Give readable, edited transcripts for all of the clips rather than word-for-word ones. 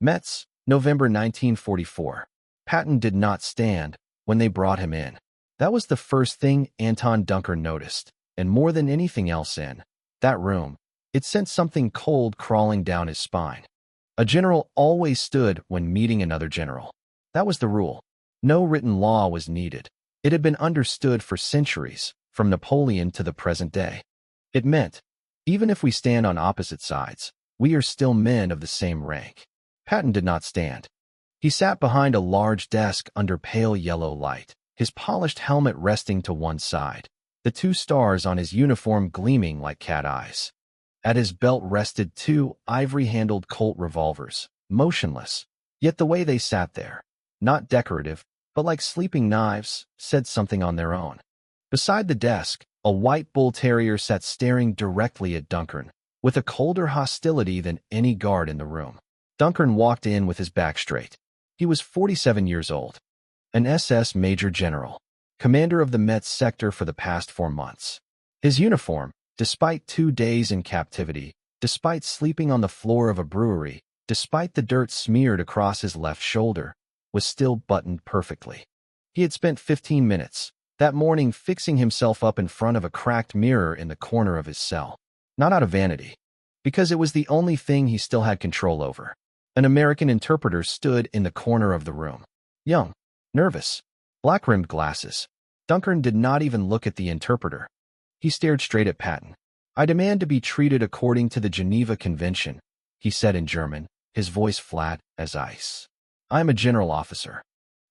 Metz, November 1944. Patton did not stand when they brought him in. That was the first thing Anton Dunckern noticed, and more than anything else in that room, it sent something cold crawling down his spine. A general always stood when meeting another general. That was the rule. No written law was needed. It had been understood for centuries, from Napoleon to the present day. It meant, even if we stand on opposite sides, we are still men of the same rank. Patton did not stand. He sat behind a large desk under pale yellow light, his polished helmet resting to one side, the two stars on his uniform gleaming like cat eyes. At his belt rested two ivory-handled Colt revolvers, motionless, yet the way they sat there, not decorative, but like sleeping knives, said something on their own. Beside the desk, a white bull terrier sat staring directly at Dunckern, with a colder hostility than any guard in the room. Dunckern walked in with his back straight. He was 47 years old, an SS Major General, commander of the Metz sector for the past 4 months. His uniform, despite 2 days in captivity, despite sleeping on the floor of a brewery, despite the dirt smeared across his left shoulder, was still buttoned perfectly. He had spent 15 minutes that morning fixing himself up in front of a cracked mirror in the corner of his cell. Not out of vanity, because it was the only thing he still had control over. An American interpreter stood in the corner of the room. Young, nervous, black-rimmed glasses. Dunckern did not even look at the interpreter. He stared straight at Patton. "I demand to be treated according to the Geneva Convention," he said in German, his voice flat as ice. "I am a general officer.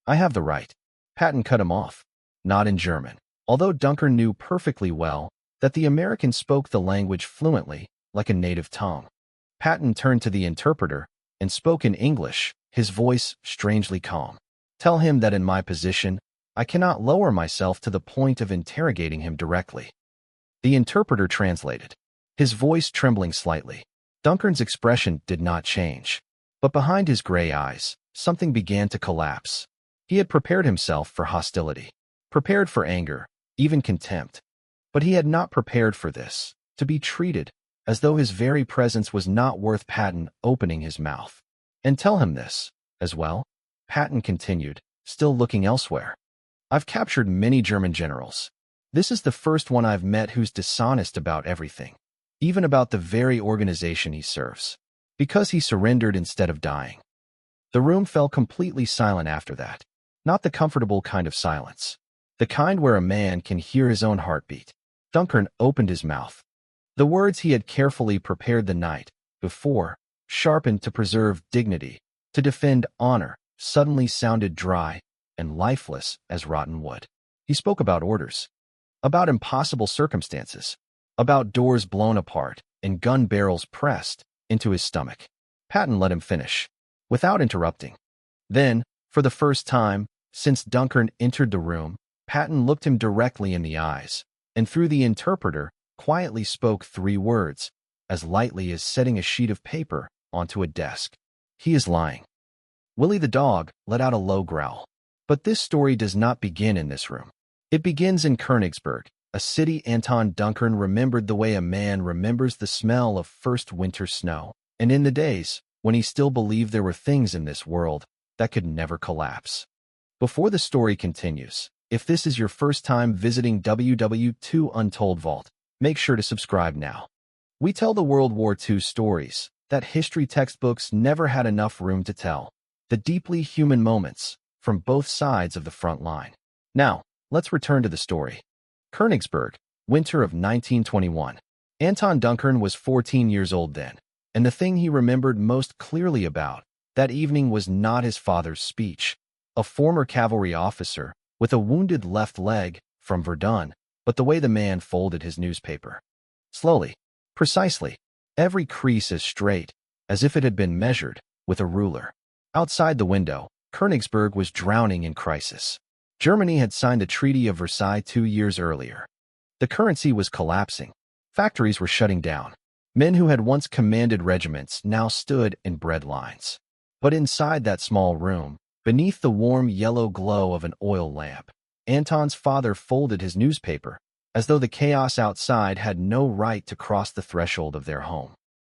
I have the right." Patton cut him off. Not in German, although Dunckern knew perfectly well that the American spoke the language fluently, like a native tongue. Patton turned to the interpreter and spoke in English, his voice strangely calm. "Tell him that in my position, I cannot lower myself to the point of interrogating him directly." The interpreter translated, his voice trembling slightly. Dunckern's expression did not change, but behind his gray eyes, something began to collapse. He had prepared himself for hostility, prepared for anger, even contempt. But he had not prepared for this, to be treated as though his very presence was not worth Patton opening his mouth. "And tell him this, as well," Patton continued, still looking elsewhere. "I've captured many German generals. This is the first one I've met who's dishonest about everything, even about the very organization he serves, because he surrendered instead of dying." The room fell completely silent after that. Not the comfortable kind of silence, the kind where a man can hear his own heartbeat. Dunckern opened his mouth. The words he had carefully prepared the night before, sharpened to preserve dignity, to defend honor, suddenly sounded dry and lifeless as rotten wood. He spoke about orders, about impossible circumstances, about doors blown apart and gun barrels pressed into his stomach. Patton let him finish, without interrupting. Then, for the first time since Dunckern entered the room, Patton looked him directly in the eyes, and through the interpreter, quietly spoke 3 words, as lightly as setting a sheet of paper onto a desk. "He is lying." Willie the dog let out a low growl. But this story does not begin in this room. It begins in Königsberg, a city Anton Dunckern remembered the way a man remembers the smell of first winter snow, and in the days when he still believed there were things in this world that could never collapse. Before the story continues, if this is your first time visiting WW2 Untold Vault, make sure to subscribe now. We tell the World War II stories that history textbooks never had enough room to tell, the deeply human moments from both sides of the front line. Now, let's return to the story. Königsberg, winter of 1921. Anton Dunckern was 14 years old then, and the thing he remembered most clearly about that evening was not his father's speech, a former cavalry officer with a wounded left leg from Verdun, but the way the man folded his newspaper. Slowly, precisely, every crease as straight as if it had been measured with a ruler. Outside the window, Königsberg was drowning in crisis. Germany had signed the Treaty of Versailles 2 years earlier. The currency was collapsing. Factories were shutting down. Men who had once commanded regiments now stood in bread lines. But inside that small room, beneath the warm yellow glow of an oil lamp, Anton's father folded his newspaper, as though the chaos outside had no right to cross the threshold of their home.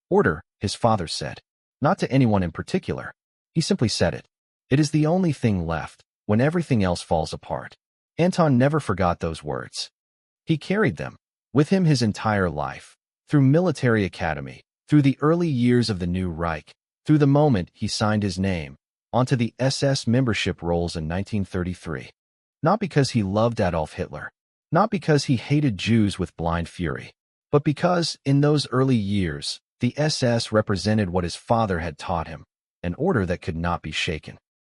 "Order," his father said. Not to anyone in particular. He simply said it. It is the only thing left when everything else falls apart. Anton never forgot those words. He carried them with him his entire life, through military academy, through the early years of the new Reich, through the moment he signed his name onto the SS membership rolls in 1933. Not because he loved Adolf Hitler, not because he hated Jews with blind fury, but because, in those early years, the SS represented what his father had taught him, an order that could not be shaken,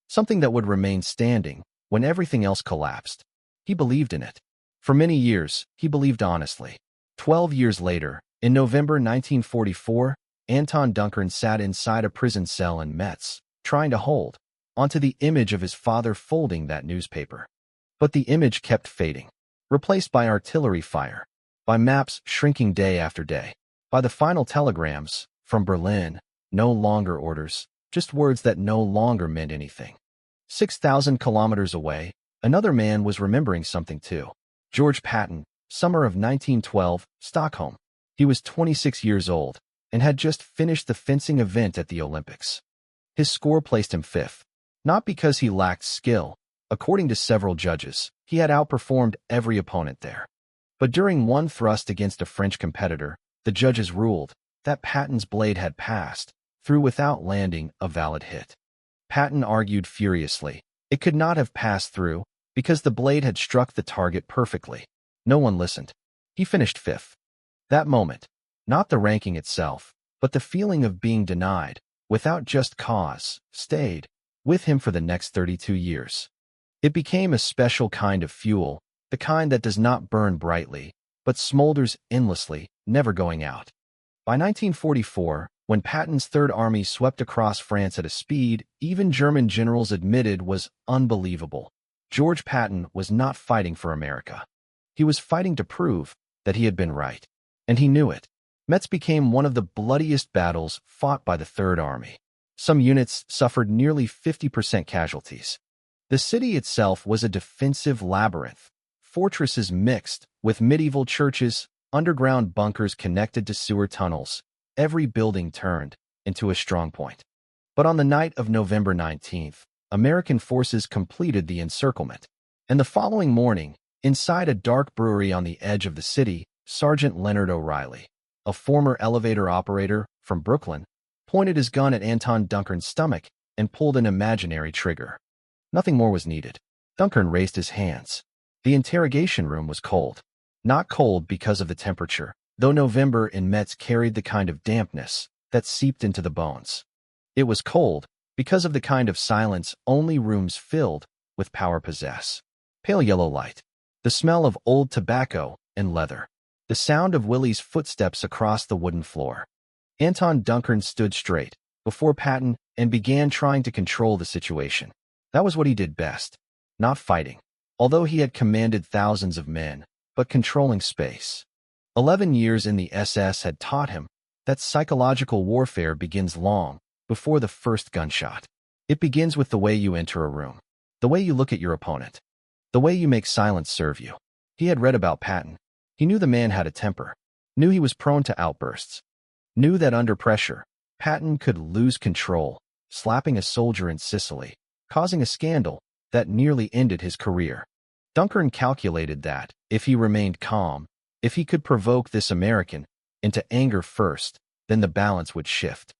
something that would remain standing when everything else collapsed. He believed in it. For many years, he believed honestly. 12 years later, in November 1944, Anton Dunckern sat inside a prison cell in Metz, trying to hold onto the image of his father folding that newspaper. But the image kept fading, replaced by artillery fire, by maps shrinking day after day, by the final telegrams from Berlin, no longer orders, just words that no longer meant anything. 6,000 kilometers away, another man was remembering something too. George Patton, summer of 1912, Stockholm. He was 26 years old and had just finished the fencing event at the Olympics. His score placed him fifth, not because he lacked skill. According to several judges, he had outperformed every opponent there. But during one thrust against a French competitor, the judges ruled that Patton's blade had passed through without landing a valid hit. Patton argued furiously. It could not have passed through because the blade had struck the target perfectly. No one listened. He finished fifth. That moment, not the ranking itself, but the feeling of being denied, without just cause, stayed with him for the next 32 years. It became a special kind of fuel, the kind that does not burn brightly, but smolders endlessly, never going out. By 1944, when Patton's Third Army swept across France at a speed even German generals admitted was unbelievable, George Patton was not fighting for America. He was fighting to prove that he had been right. And he knew it. Metz became one of the bloodiest battles fought by the Third Army. Some units suffered nearly 50% casualties. The city itself was a defensive labyrinth, fortresses mixed with medieval churches, underground bunkers connected to sewer tunnels. Every building turned into a strong point. But on the night of November 19th, American forces completed the encirclement. And the following morning, inside a dark brewery on the edge of the city, Sergeant Leonard O'Reilly, a former elevator operator from Brooklyn, pointed his gun at Anton Dunckern's stomach and pulled an imaginary trigger. Nothing more was needed. Dunckern raised his hands. The interrogation room was cold. Not cold because of the temperature, though November in Metz carried the kind of dampness that seeped into the bones. It was cold because of the kind of silence only rooms filled with power possess. Pale yellow light, the smell of old tobacco and leather, the sound of Willie's footsteps across the wooden floor. Anton Dunckern stood straight before Patton and began trying to control the situation. That was what he did best. Not fighting, although he had commanded thousands of men, but controlling space. 11 years in the SS had taught him that psychological warfare begins long before the first gunshot. It begins with the way you enter a room, the way you look at your opponent, the way you make silence serve you. He had read about Patton. He knew the man had a temper, knew he was prone to outbursts, knew that under pressure, Patton could lose control, slapping a soldier in Sicily, causing a scandal that nearly ended his career. Dunckern calculated that, if he remained calm, if he could provoke this American into anger first, then the balance would shift.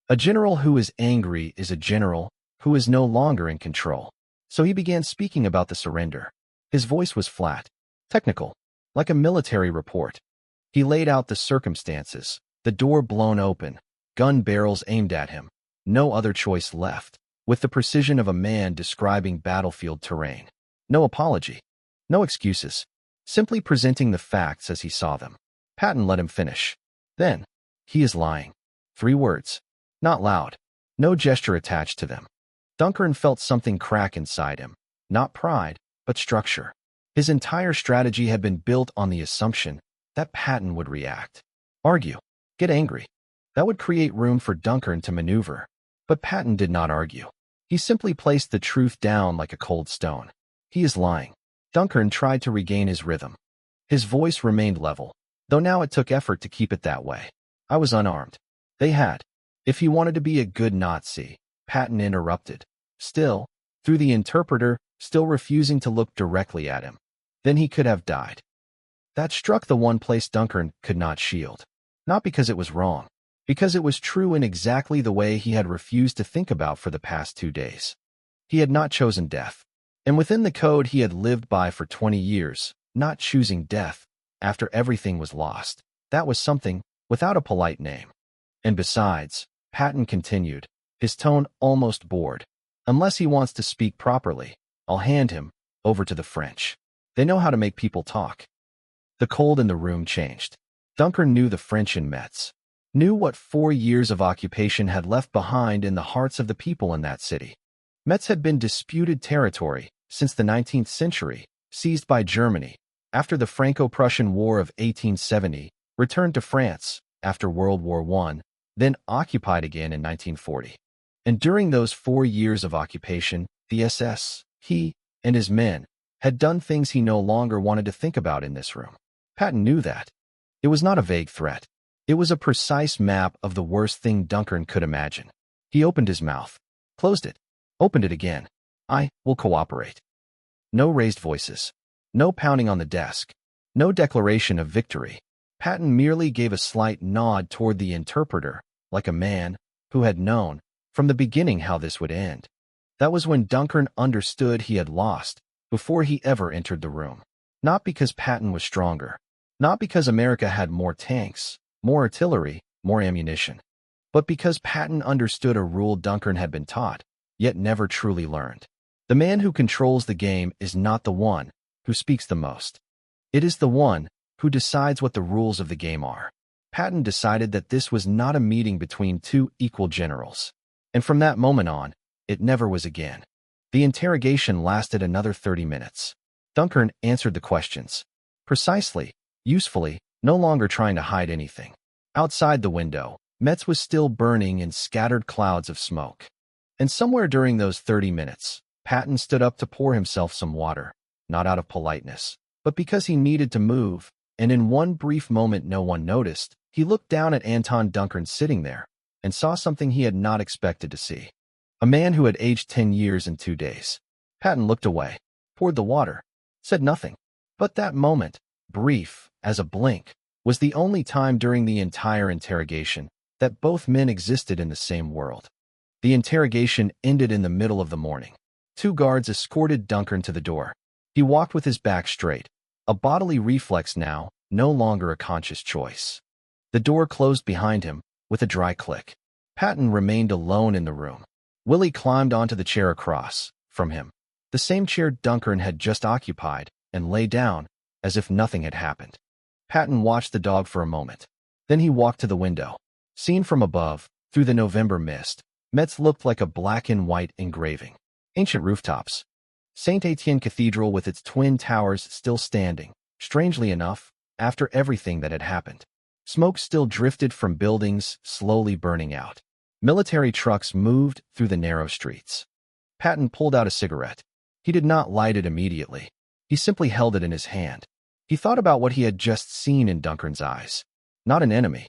A general who is angry is a general who is no longer in control. So he began speaking about the surrender. His voice was flat, technical, like a military report. He laid out the circumstances, the door blown open, gun barrels aimed at him, no other choice left, with the precision of a man describing battlefield terrain. No apology, no excuses, simply presenting the facts as he saw them. Patton let him finish. Then, he is lying. 3 words. Not loud. No gesture attached to them. Dunckern felt something crack inside him. Not pride, but structure. His entire strategy had been built on the assumption that Patton would react. Argue. Get angry. That would create room for Dunckern to maneuver. But Patton did not argue. He simply placed the truth down like a cold stone. He is lying. Dunckern tried to regain his rhythm. His voice remained level, though now it took effort to keep it that way. I was unarmed. They had. If he wanted to be a good Nazi, Patton interrupted, still, through the interpreter, still refusing to look directly at him. Then he could have died. That struck the one place Dunckern could not shield. Not because it was wrong, because it was true in exactly the way he had refused to think about for the past 2 days. He had not chosen death. And within the code he had lived by for 20 years, not choosing death, after everything was lost, that was something, without a polite name. And besides, Patton continued, his tone almost bored, unless he wants to speak properly, I'll hand him over to the French. They know how to make people talk. The cold in the room changed. Dunckern knew the French in Metz, knew what 4 years of occupation had left behind in the hearts of the people in that city. Metz had been disputed territory since the 19th century, seized by Germany, after the Franco-Prussian War of 1870, returned to France after World War I, then occupied again in 1940. And during those 4 years of occupation, the SS, he and his men, had done things he no longer wanted to think about in this room. Patton knew that. It was not a vague threat. It was a precise map of the worst thing Dunckern could imagine. He opened his mouth, closed it, opened it again. I will cooperate. No raised voices. No pounding on the desk. No declaration of victory. Patton merely gave a slight nod toward the interpreter, like a man who had known from the beginning how this would end. That was when Dunckern understood he had lost, before he ever entered the room. Not because Patton was stronger, not because America had more tanks, more artillery, more ammunition, but because Patton understood a rule Dunckern had been taught, yet never truly learned. The man who controls the game is not the one who speaks the most. It is the one who decides what the rules of the game are. Patton decided that this was not a meeting between two equal generals. And from that moment on, it never was again. The interrogation lasted another 30 minutes. Dunckern answered the questions. Precisely, usefully, no longer trying to hide anything. Outside the window, Metz was still burning in scattered clouds of smoke. And somewhere during those 30 minutes, Patton stood up to pour himself some water, not out of politeness, but because he needed to move, and in one brief moment no one noticed, he looked down at Anton Dunckern sitting there, and saw something he had not expected to see. A man who had aged 10 years in 2 days. Patton looked away, poured the water, said nothing. But that moment, brief as a blink, was the only time during the entire interrogation that both men existed in the same world. The interrogation ended in the middle of the morning. 2 guards escorted Dunckern to the door. He walked with his back straight, a bodily reflex now, no longer a conscious choice. The door closed behind him with a dry click. Patton remained alone in the room. Willie climbed onto the chair across from him, the same chair Dunckern had just occupied, and lay down, as if nothing had happened. Patton watched the dog for a moment. Then he walked to the window. Seen from above, through the November mist, Metz looked like a black and white engraving. Ancient rooftops. St. Etienne Cathedral with its twin towers still standing, strangely enough, after everything that had happened. Smoke still drifted from buildings, slowly burning out. Military trucks moved through the narrow streets. Patton pulled out a cigarette. He did not light it immediately. He simply held it in his hand. He thought about what he had just seen in Dunckern's eyes. Not an enemy.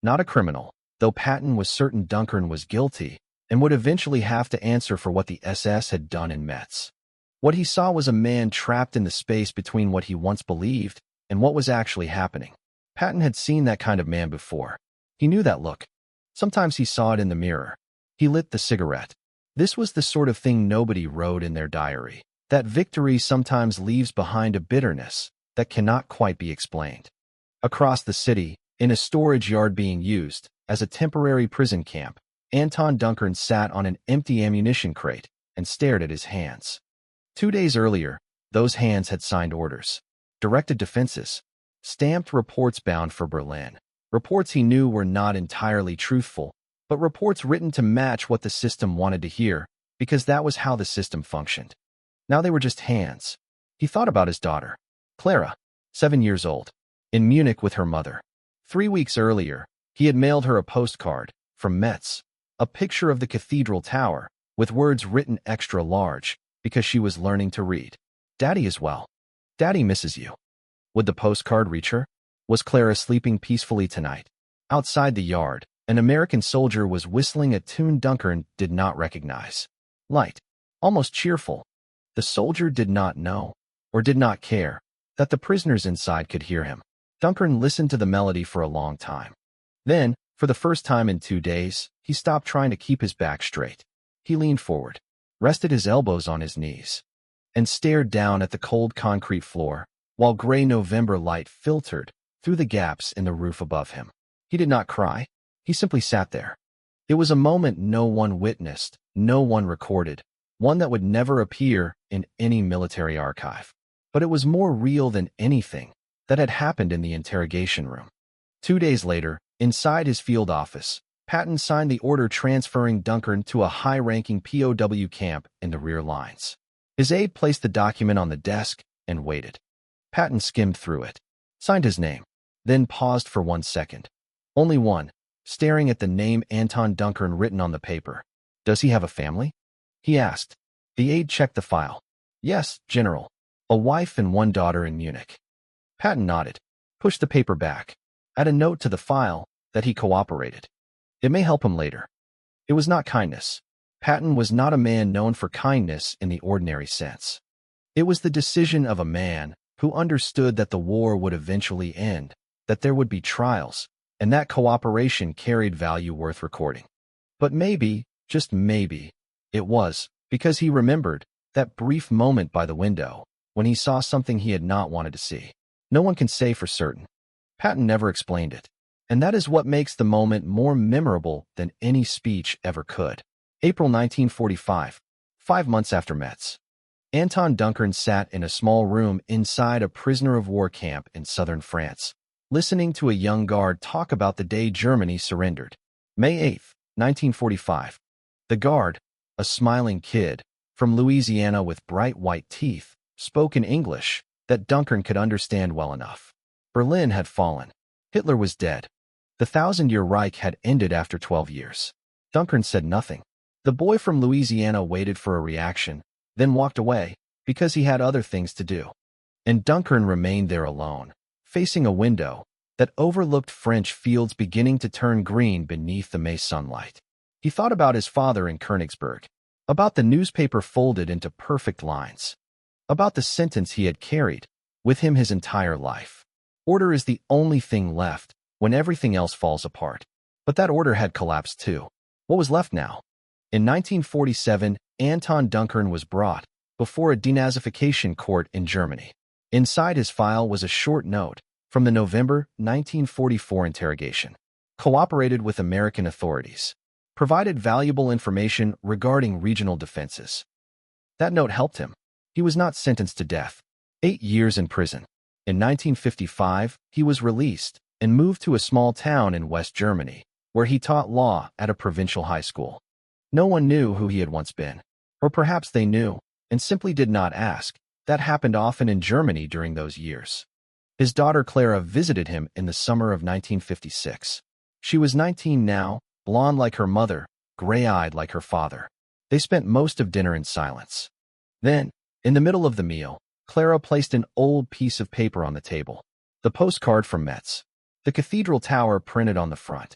Not a criminal, though Patton was certain Dunckern was guilty and would eventually have to answer for what the SS had done in Metz. What he saw was a man trapped in the space between what he once believed and what was actually happening. Patton had seen that kind of man before. He knew that look. Sometimes he saw it in the mirror. He lit the cigarette. This was the sort of thing nobody wrote in their diary. That victory sometimes leaves behind a bitterness that cannot quite be explained. Across the city, in a storage yard being used as a temporary prison camp, Anton Dunckern sat on an empty ammunition crate and stared at his hands. 2 days earlier, those hands had signed orders, directed defenses, stamped reports bound for Berlin. Reports he knew were not entirely truthful, but reports written to match what the system wanted to hear, because that was how the system functioned. Now they were just hands. He thought about his daughter, Clara, 7 years old, in Munich with her mother. 3 weeks earlier, he had mailed her a postcard from Metz, a picture of the cathedral tower, with words written extra large, because she was learning to read. Daddy is well. Daddy misses you. Would the postcard reach her? Was Clara sleeping peacefully tonight? Outside the yard, An American soldier was whistling a tune Dunckern did not recognize. Light, almost cheerful. The soldier did not know, or did not care, that the prisoners inside could hear him. Dunckern listened to the melody for a long time. Then, for the first time in 2 days, he stopped trying to keep his back straight. He leaned forward, rested his elbows on his knees, and stared down at the cold concrete floor, while gray November light filtered through the gaps in the roof above him. He did not cry. He simply sat there. It was a moment no one witnessed, no one recorded, one that would never appear in any military archive. But it was more real than anything that had happened in the interrogation room. 2 days later, inside his field office, Patton signed the order transferring Dunckern to a high-ranking POW camp in the rear lines. His aide placed the document on the desk and waited. Patton skimmed through it, signed his name, then paused for 1 second. Only one, staring at the name Anton Dunckern written on the paper. "Does he have a family?" he asked. The aide checked the file. "Yes, General. A wife and 1 daughter in Munich." Patton nodded, pushed the paper back, added a note to the file that he cooperated. It may help him later. It was not kindness. Patton was not a man known for kindness in the ordinary sense. It was the decision of a man who understood that the war would eventually end, that there would be trials, and that cooperation carried value worth recording. But maybe, just maybe, it was because he remembered that brief moment by the window when he saw something he had not wanted to see. No one can say for certain. Patton never explained it, and that is what makes the moment more memorable than any speech ever could. April 1945, 5 months after Metz. Anton Dunckern sat in a small room inside a prisoner-of-war camp in southern France, listening to a young guard talk about the day Germany surrendered. May 8, 1945. The guard, a smiling kid from Louisiana with bright white teeth, spoke in English that Dunckern could understand well enough. Berlin had fallen. Hitler was dead. The Thousand-Year Reich had ended after 12 years. Dunckern said nothing. The boy from Louisiana waited for a reaction, then walked away, because he had other things to do. And Dunckern remained there alone, facing a window that overlooked French fields beginning to turn green beneath the May sunlight. He thought about his father in Königsberg, about the newspaper folded into perfect lines, about the sentence he had carried with him his entire life. Order is the only thing left when everything else falls apart. But that order had collapsed too. What was left now? In 1947, Anton Dunckern was brought before a denazification court in Germany. Inside his file was a short note from the November 1944 interrogation. Cooperated with American authorities. Provided valuable information regarding regional defenses. That note helped him. He was not sentenced to death. 8 years in prison. In 1955, he was released and moved to a small town in West Germany, where he taught law at a provincial high school. No one knew who he had once been. Or perhaps they knew, and simply did not ask. That happened often in Germany during those years. His daughter Clara visited him in the summer of 1956. She was 19 now, blonde like her mother, gray-eyed like her father. They spent most of dinner in silence. Then, in the middle of the meal, Clara placed an old piece of paper on the table. The postcard from Metz. The cathedral tower printed on the front.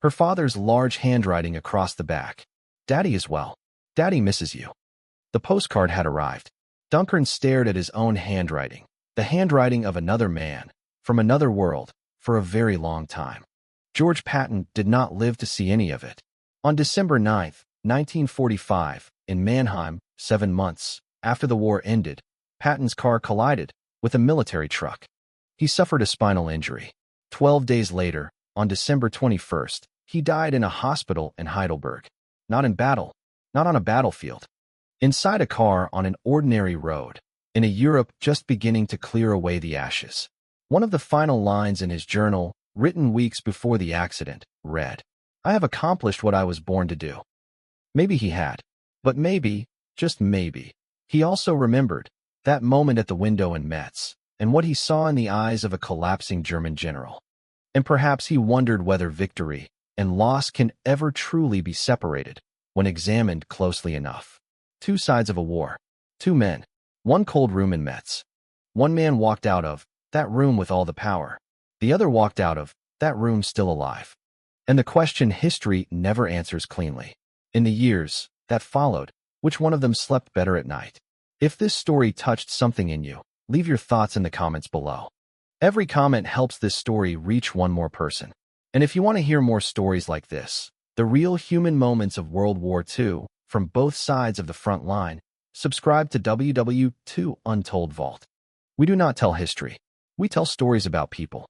Her father's large handwriting across the back. "Daddy is well. Daddy misses you." The postcard had arrived. Dunckern stared at his own handwriting, the handwriting of another man, from another world, for a very long time. George Patton did not live to see any of it. On December 9, 1945, in Mannheim, 7 months after the war ended, Patton's car collided with a military truck. He suffered a spinal injury. 12 days later, on December 21st, he died in a hospital in Heidelberg. Not in battle, not on a battlefield. Inside a car on an ordinary road, in a Europe just beginning to clear away the ashes. One of the final lines in his journal, written weeks before the accident, read, "I have accomplished what I was born to do." Maybe he had, but maybe, just maybe, he also remembered that moment at the window in Metz, and what he saw in the eyes of a collapsing German general. And perhaps he wondered whether victory and loss can ever truly be separated when examined closely enough. 2 sides of a war. 2 men. 1 cold room in Metz. One man walked out of that room with all the power. The other walked out of that room still alive. And the question history never answers cleanly. In the years that followed, which one of them slept better at night? If this story touched something in you, leave your thoughts in the comments below. Every comment helps this story reach one more person. And if you want to hear more stories like this, the real human moments of World War II, from both sides of the front line, subscribe to WW2 Untold Vault. We do not tell history. We tell stories about people.